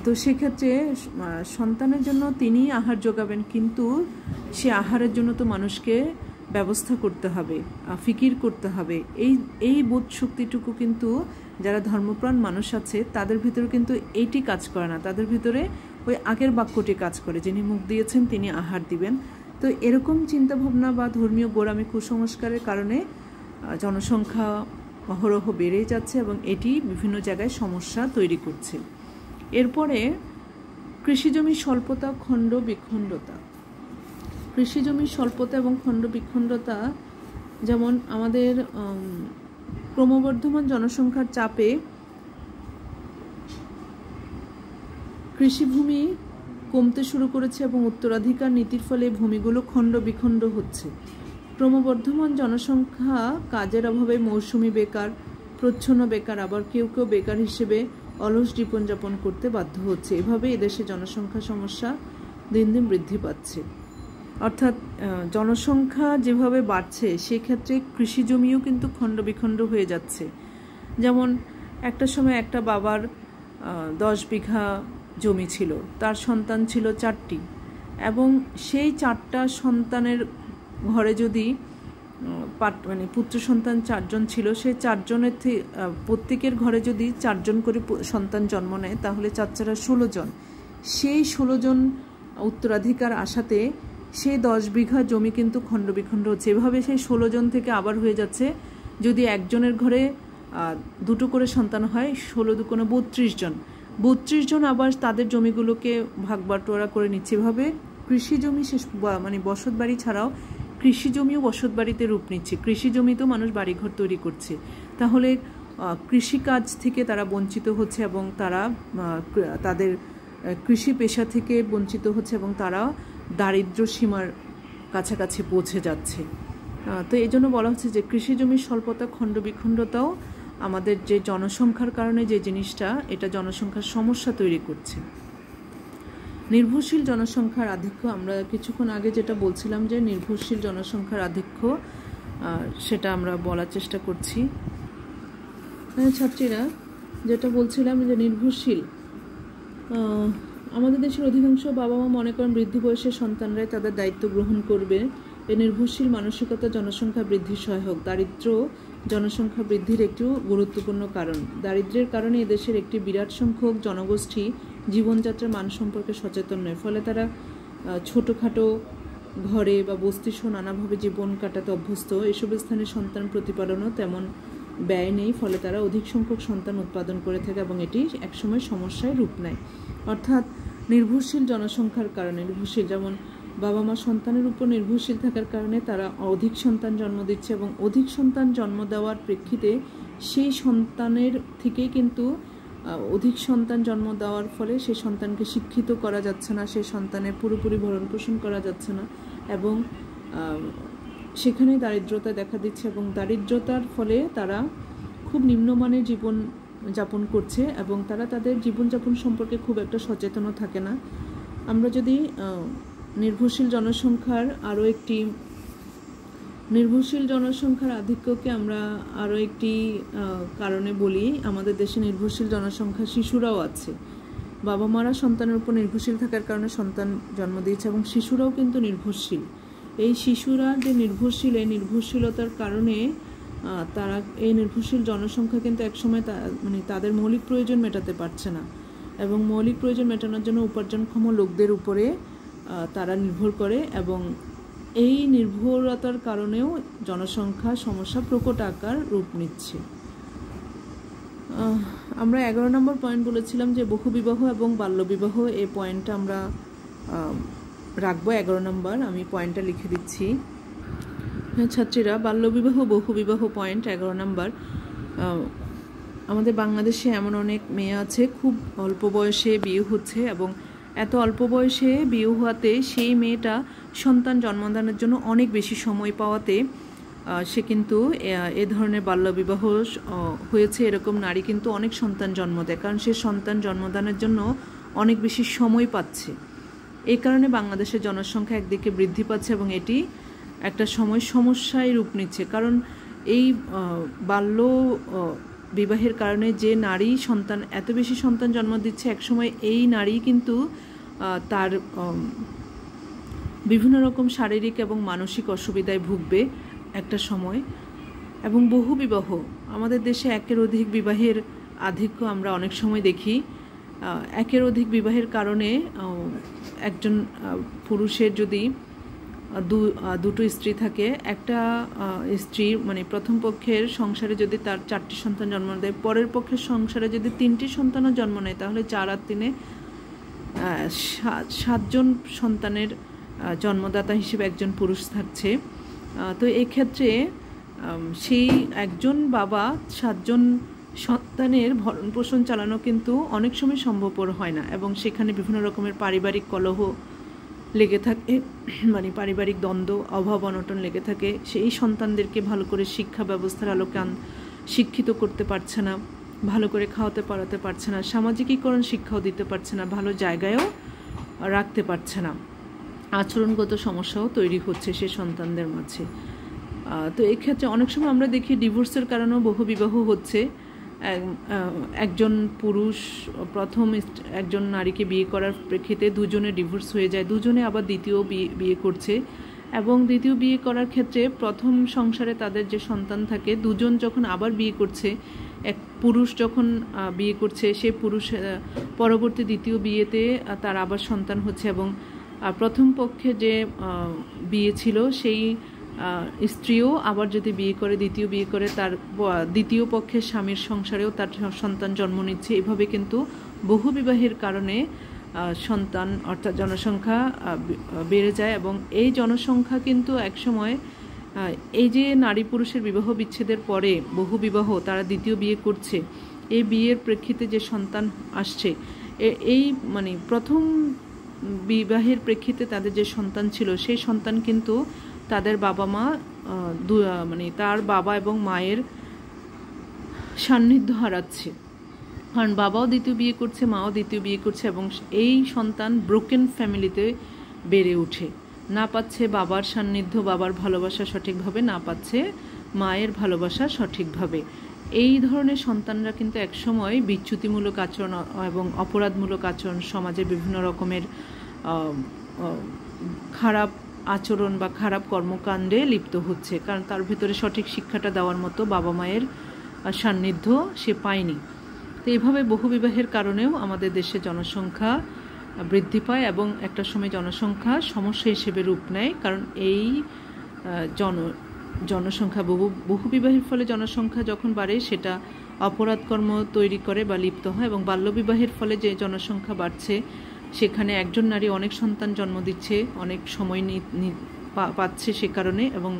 তো সেক্ষেত্রে সন্তানের জন্য তিনিই আহার যোগাবেন, কিন্তু সে আহারের জন্য তো মানুষকে ব্যবস্থা করতে হবে, ফিকির করতে হবে। এই বোধ শক্তিটুকু কিন্তু যারা ধর্মপ্রাণ মানুষ আছে তাদের ভিতরে কিন্তু এইটি কাজ করে না। তাদের ভিতরে ওই আগের বাক্যটি কাজ করে, যিনি মুখ দিয়েছেন তিনি আহার দিবেন। তো এরকম চিন্তাভাবনা বা ধর্মীয় গোঁড়ামি, কুসংস্কারের কারণে জনসংখ্যা অহরহ বেড়েই যাচ্ছে এবং এটি বিভিন্ন জায়গায় সমস্যা তৈরি করছে। এরপরে কৃষিজমির স্বল্পতা, খণ্ড বিখণ্ডতা। কৃষিজমির স্বল্পতা এবং খণ্ড বিখণ্ডতা, যেমন আমাদের ক্রমবর্ধমান জনসংখ্যার চাপে কৃষিভূমি কমতে শুরু করেছে এবং উত্তরাধিকার নীতির ফলে ভূমিগুলো খণ্ড বিখণ্ড হচ্ছে। ক্রমবর্ধমান জনসংখ্যা কাজের অভাবে মৌসুমি বেকার, প্রচ্ছন্ন বেকার, আবার কেউ কেউ বেকার হিসেবে অলস জীবনযাপন করতে বাধ্য হচ্ছে। এভাবে এদেশে জনসংখ্যা সমস্যা দিন দিন বৃদ্ধি পাচ্ছে। অর্থাৎ জনসংখ্যা যেভাবে বাড়ছে সেক্ষেত্রে কৃষি জমিও কিন্তু খণ্ড বিখণ্ড হয়ে যাচ্ছে। যেমন একটা সময় একটা বাবার 10 বিঘা জমি ছিল, তার সন্তান ছিল 4টি, এবং সেই 4টা সন্তানের ঘরে যদি পুত্র সন্তান 4 জন ছিল, সেই 4 জনের প্রত্যেকের ঘরে যদি 4 জন করে সন্তান জন্ম নেয় তাহলে 4 16 জন। সেই 16 জন উত্তরাধিকার আসাতে সেই 10 বিঘা জমি কিন্তু খণ্ড বিখণ্ড হচ্ছে। এভাবে সেই 16 জন থেকে আবার হয়ে যাচ্ছে, যদি একজনের ঘরে 2টো করে সন্তান হয়, 16 দুগুণে 32 জন। 32 জন আবার তাদের জমিগুলোকে ভাগ বাটোয়ারা করে নিচ্ছে। এভাবে কৃষি জমি বসত বাড়ি ছাড়াও কৃষি জমিও বসত বাড়িতে রূপ নিচ্ছে। কৃষি জমিতেও মানুষ বাড়িঘর তৈরি করছে। তাহলে কৃষিকাজ থেকে তারা বঞ্চিত হচ্ছে এবং তারা তাদের কৃষি পেশা থেকে বঞ্চিত হচ্ছে এবং তারা দারিদ্র্য সীমার কাছাকাছি পৌঁছে যাচ্ছে। তো এই জন্য বলা হচ্ছে যে কৃষি জমির স্বল্পতা, খণ্ড বিখণ্ডতাও আমাদের যে জনসংখ্যার কারণে যে জিনিসটা, এটা জনসংখ্যার সমস্যা তৈরি করছে। নির্ভরশীল জনসংখ্যার আধিক্য, আমরা কিছুক্ষণ আগে যেটা বলছিলাম যে নির্ভরশীল জনসংখ্যার আধিক্য, সেটা আমরা বলার চেষ্টা করছি। ছাত্রীরা যেটা বলছিলাম যে নির্ভরশীল, আমাদের দেশের অধিকাংশ বাবা মা মনে করেন বৃদ্ধ বয়সের সন্তানরাই তাদের দায়িত্ব গ্রহণ করবে। এই নির্ভরশীল মানসিকতা জনসংখ্যা বৃদ্ধির সহায়ক। দারিদ্র্য জনসংখ্যা বৃদ্ধির একটি গুরুত্বপূর্ণ কারণ। দারিদ্র্যের কারণে এদেশের একটি বিরাট সংখ্যক জনগোষ্ঠী জীবনযাত্রার মান সম্পর্কে সচেতন নয়। ফলে তারা ছোটোখাটো ঘরে বা বস্তিসহ নানাভাবে জীবন কাটাতে অভ্যস্ত। এসব স্থানে সন্তান প্রতিপালনও তেমন ব্যয় নেই, ফলে তারা অধিক সংখ্যক সন্তান উৎপাদন করে থাকে এবং এটি একসময় সমস্যায় রূপ নেয়। অর্থাৎ নির্ভরশীল জনসংখ্যার কারণে, নির্ভরশীল যেমন বাবা মা সন্তানের উপর নির্ভরশীল থাকার কারণে তারা অধিক সন্তান জন্ম দিচ্ছে এবং অধিক সন্তান জন্ম দেওয়ার প্রেক্ষিতে সেই সন্তানের থেকেই কিন্তু অধিক সন্তান জন্ম দেওয়ার ফলে সেই সন্তানকে শিক্ষিত করা যাচ্ছে না, সেই সন্তানের পুরোপুরি ভরণ পোষণ করা যাচ্ছে না এবং সেখানে দারিদ্রতা দেখা দিচ্ছে এবং দারিদ্রতার ফলে তারা খুব নিম্নমানের জীবন যাপন করছে এবং তারা তাদের জীবনযাপন সম্পর্কে খুব একটা সচেতনও থাকে না। আমরা যদি নির্ভরশীল জনসংখ্যার আধিক্যকে আমরা আরও একটি কারণে বলি, আমাদের দেশে নির্ভরশীল জনসংখ্যা শিশুরাও আছে। বাবা মারা সন্তানের উপর নির্ভরশীল থাকার কারণে সন্তান জন্ম দিয়েছে এবং শিশুরাও কিন্তু নির্ভরশীল। এই শিশুরা যে নির্ভরশীল, এই নির্ভরশীলতার কারণে তারা এই নির্ভরশীল জনসংখ্যা কিন্তু একসময় তাদের মৌলিক প্রয়োজন মেটাতে পারছে না এবং মৌলিক প্রয়োজন মেটানোর জন্য উপার্জনক্ষম লোকদের উপরে তারা নির্ভর করে এবং এই নির্ভরতার কারণেও জনসংখ্যা সমস্যা প্রকট আকার রূপ নিচ্ছে। আমরা 11 নম্বর পয়েন্ট বলেছিলাম যে বহুবিবাহ এবং বাল্যবিবাহ, এই পয়েন্টটা আমরা রাখবো 11 নম্বর। আমি পয়েন্টটা লিখে দিচ্ছি। ছাত্রীরা, বাল্যবিবাহ বহুবিবাহ পয়েন্ট 11 নম্বর। আমাদের বাংলাদেশে এমন অনেক মেয়ে আছে খুব অল্প বয়সে বিয়ে হচ্ছে এবং এত অল্প বয়সে বিয়ে হওয়াতে সেই মেয়েটা সন্তান জন্মদানের জন্য অনেক বেশি সময় পাওয়াতে সে কিন্তু এ ধরনের বাল্যবিবাহ হয়েছে এরকম নারী কিন্তু অনেক সন্তান জন্ম দেয়, কারণ সে সন্তান জন্মদানের জন্য অনেক বেশি সময় পাচ্ছে। এই কারণে বাংলাদেশের জনসংখ্যা একদিকে বৃদ্ধি পাচ্ছে এবং এটি একটা সময় সমস্যায় রূপ নিচ্ছে। কারণ এই বাল্য বিবাহের কারণে যে নারী এত বেশি সন্তান জন্ম দিচ্ছে, একসময় এই নারী কিন্তু তার বিভিন্ন রকম শারীরিক এবং মানসিক অসুবিধায় ভুগবে একটা সময়। এবং বহুবিবাহ, আমাদের দেশে একের অধিক বিবাহের আধিক্য আমরা অনেক সময় দেখি। একের অধিক বিবাহের কারণে একজন পুরুষের যদি দুটো স্ত্রী থাকে, একটা স্ত্রী প্রথম পক্ষের সংসারে যদি তার 4টি সন্তান জন্ম দেয়, পরের পক্ষের সংসারে যদি 3টি সন্তানও জন্ম নেয়, তাহলে 4 আর 3 7জন সন্তানের জন্মদাতা হিসেবে একজন পুরুষ থাকছে। তো এই ক্ষেত্রে সেই একজন বাবা 7জন সন্তানের ভরণ পোষণ চালানো কিন্তু অনেক সময় সম্ভবপর হয় না এবং সেখানে বিভিন্ন রকমের পারিবারিক কলহ লেগে থাকে, পারিবারিক দ্বন্দ্ব, অভাব অনটন লেগে থাকে। সেই সন্তানদেরকে ভালো করে শিক্ষা ব্যবস্থার আলোকে শিক্ষিত করতে পারছে না, ভালো করে খাওয়াতে পড়াতে পারছে না, সামাজিকীকরণ শিক্ষাও দিতে পারছে না, ভালো জায়গায়ও রাখতে পারছে না, আচরণগত সমস্যাও তৈরি হচ্ছে সে সন্তানদের মাঝে। তো এক্ষেত্রে অনেক সময় আমরা দেখি ডিভোর্সের কারণেও বহুবিবাহ হচ্ছে। একজন পুরুষ প্রথম একজন নারীকে বিয়ে করার প্রেক্ষিতে দুজনে ডিভোর্স হয়ে যায়, দুজনে আবার দ্বিতীয় বিয়ে করছে এবং দ্বিতীয় বিয়ে করার ক্ষেত্রে প্রথম সংসারে তাদের যে সন্তান থাকে, দুজন যখন আবার বিয়ে করছে, এক পুরুষ যখন বিয়ে করছে, সে পুরুষ পরবর্তী দ্বিতীয় বিয়েতে তার আবার সন্তান হচ্ছে এবং প্রথম পক্ষে যে বিয়ে ছিল সেই স্ত্রীও আবার যদি বিয়ে করে, দ্বিতীয় বিয়ে করে, তার দ্বিতীয় পক্ষের স্বামীর সংসারেও তার সন্তান জন্ম নিচ্ছে। এভাবে কিন্তু বহুবিবাহের কারণে সন্তান অর্থাৎ জনসংখ্যা বেড়ে যায় এবং এই জনসংখ্যা কিন্তু একসময় এই যে নারী পুরুষের বিবাহ বিচ্ছেদের পরে বহুবিবাহ, তারা দ্বিতীয় বিয়ে করছে, এই বিয়ের প্রেক্ষিতে যে সন্তান আসছে, এই প্রথম বিবাহের প্রেক্ষিতে তাদের যে সন্তান ছিল, সেই সন্তান কিন্তু তাদের বাবা মা তার বাবা এবং মায়ের সান্নিধ্য হারাচ্ছে, কারণ বাবাও দ্বিতীয় বিয়ে করছে, মাও দ্বিতীয় বিয়ে করছে এবং এই সন্তান ব্রোকেন ফ্যামিলিতে বেড়ে ওঠে, না পাচ্ছে বাবার সান্নিধ্য, বাবার ভালোবাসা সঠিকভাবে, না পাচ্ছে মায়ের ভালোবাসা সঠিকভাবে। এই ধরনের সন্তানরা কিন্তু একসময় বিচ্যুতিমূলক আচরণ এবং অপরাধমূলক আচরণ, সমাজে বিভিন্ন রকমের খারাপ আচরণ বা খারাপ কর্মকাণ্ডে লিপ্ত হচ্ছে, কারণ তার ভিতরে সঠিক শিক্ষাটা দেওয়ার মতো বাবা মায়ের সান্নিধ্য সে পায়নি। তো এইভাবে বহুবিবাহের কারণেও আমাদের দেশে জনসংখ্যা বৃদ্ধি পায় এবং একটা সময় জনসংখ্যা সমস্যা হিসেবে রূপ নেয়, কারণ এই জনসংখ্যা বহুবিবাহের ফলে জনসংখ্যা যখন বাড়ে, সেটা অপরাধ কর্ম তৈরি করে বা লিপ্ত হয় এবং বাল্যবিবাহের ফলে যে জনসংখ্যা বাড়ছে, সেখানে একজন নারী অনেক সন্তান জন্ম দিচ্ছে, অনেক সময় পাচ্ছে সে কারণে, এবং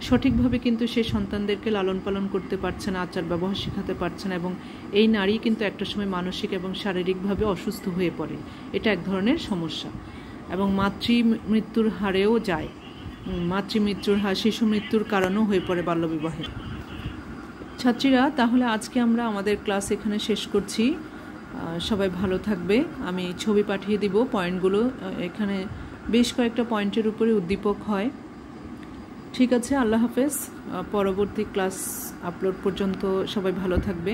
সঠিকভাবে কিন্তু সে সন্তানদেরকে লালন পালন করতে পারছে না, আচার ব্যবহার শেখাতে পারছে না, এবং এই নারী কিন্তু একটা সময় মানসিক এবং শারীরিকভাবে অসুস্থ হয়ে পড়ে। এটা এক ধরনের সমস্যা, এবং মাতৃমৃত্যুর হারেও যায়। মাতৃমৃত্যুর হার শিশু মৃত্যুর কারণও হয়ে পড়ে বাল্যবিবাহে। ছাত্রীরা, তাহলে আজকে আমরা আমাদের ক্লাস এখানে শেষ করছি। সবাই ভালো থাকবে। আমি ছবি পাঠিয়ে দিব পয়েন্টগুলো, এখানে বেশ কয়েকটা পয়েন্টের উপরে উদ্দীপক হয়। ঠিক আছে, আল্লাহ হাফেজ। পরবর্তী ক্লাস আপলোড পর্যন্ত সবাই ভালো থাকবে।